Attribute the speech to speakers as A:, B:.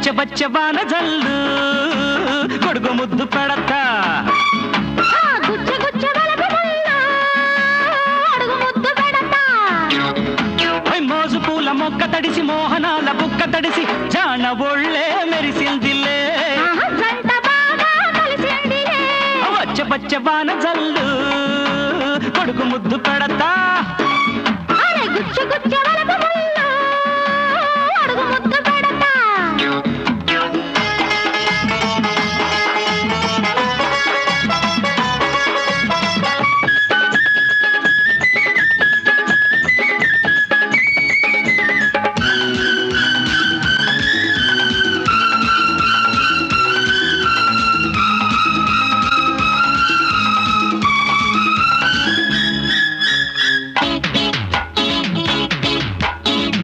A: వచ్చ వచ్చ వాన జల్లు కొడుకు ముద్దు పెడతా మోజు పూల మొక్క తడిసి మోహనాల బుక్క తడిసి జాన ఒళ్ళే మెరిసిందిలే వచ్చ వచ్చ వాన జల్లు